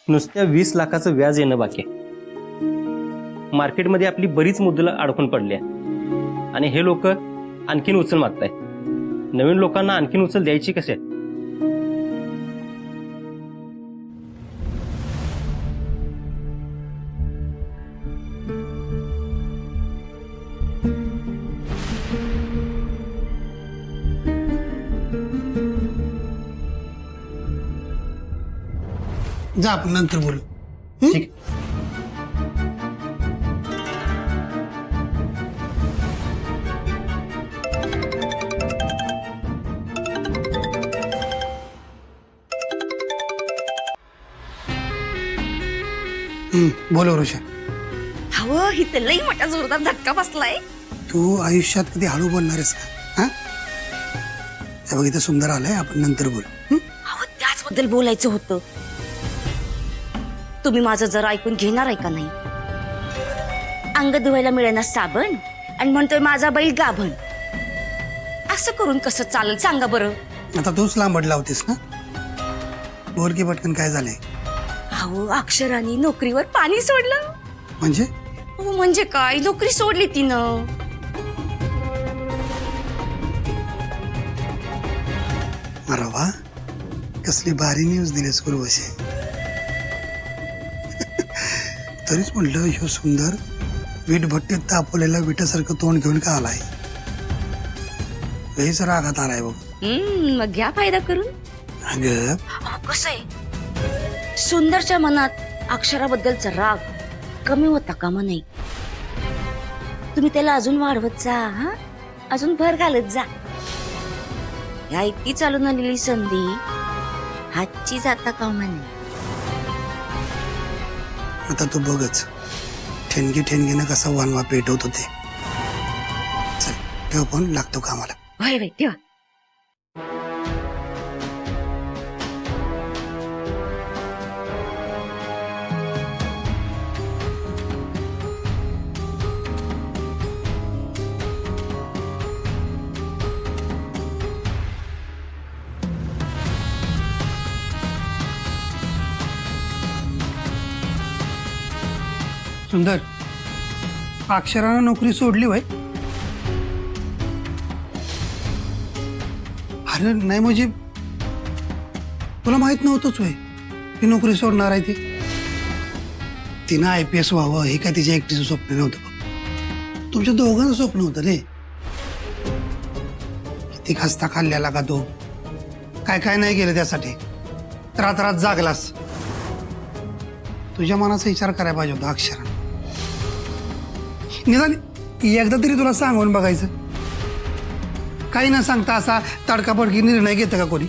नुसत्या 20 लाखाचं व्याज येणं बाकी आहे. मार्केटमध्ये आपली बरीच मुद्दल अडकून पडली आहे आणि हे लोक आणखीन उचल मागताय. नवीन लोकांना आणखीन उचल द्यायची कशी? जा आपण नंतर बोलू. ठीक. बोलो ऋषा. हवं हिथं लई मोठा जोरदार धक्का बसलाय. तू आयुष्यात कधी हळू बोलणार आहेस का? हा, हे बघ इथं सुंदर आलंय, आपण नंतर बोलू. हवं त्याचबद्दल बोलायचं होतं. तुम्ही माझं जरा ऐकून घेणार आहे का नाही? अंग धुवायला मिळेना साबण आणि म्हणतोय माझा बैल गाभण. असं करून कसं चालेल सांगा बरं. आता तूच लांबड लावतेस ना. बोल की पटकन काय झालंय? अहो अक्षराने नोकरीवर पाणी सोडलं. म्हणजे हो म्हणजे काय, नोकरी सोडली तिनं. अरे वा, कसली भारी न्यूज दिलीस गुरुवशी. तरीच म्हटलं ह्यो सुंदर वीट भट्टीत तापवलेला विटासारखं तोंड घेऊन का आलाय? लईच रागात आलाय बघ. मग घ्या फायदा करून. अगं कसं आहे, सुंदरच्या मनात अक्षराबद्दलचा राग कमी होता कामा नाही. तुम्ही त्याला अजून वाढवत जा. हा, अजून भर घालत जा. या इतकी चालून आलेली संधी हातची जाता कामा नाही. आता तू बघच, ठेणगी ठेणगीनं कसा वानवा पेटवत होते. चल ठेव पण, लागतो कामाला. होय बाई ठेवा. सुंदर, अक्षरानं नोकरी सोडली वय? अरे नाही म्हणजे तुला माहित नव्हतंच वय ती नोकरी सोडणार आहे ती? तिनं IPS व्हावं हे काय तिच्या एकटीचं स्वप्न नव्हतं बघ. तुमच्या दोघांचं स्वप्न होतं रे. किती खस्ता खाल्ल्याला का तो, काय काय नाही गेलं त्यासाठी. रात जागलास. तुझ्या मनाचा विचार करायला पाहिजे होता अक्षरा. निदान एकदा तरी तुला सांगून बघायचं. काही न सांगता असा तडकाफडकी निर्णय घेतं का कोणी?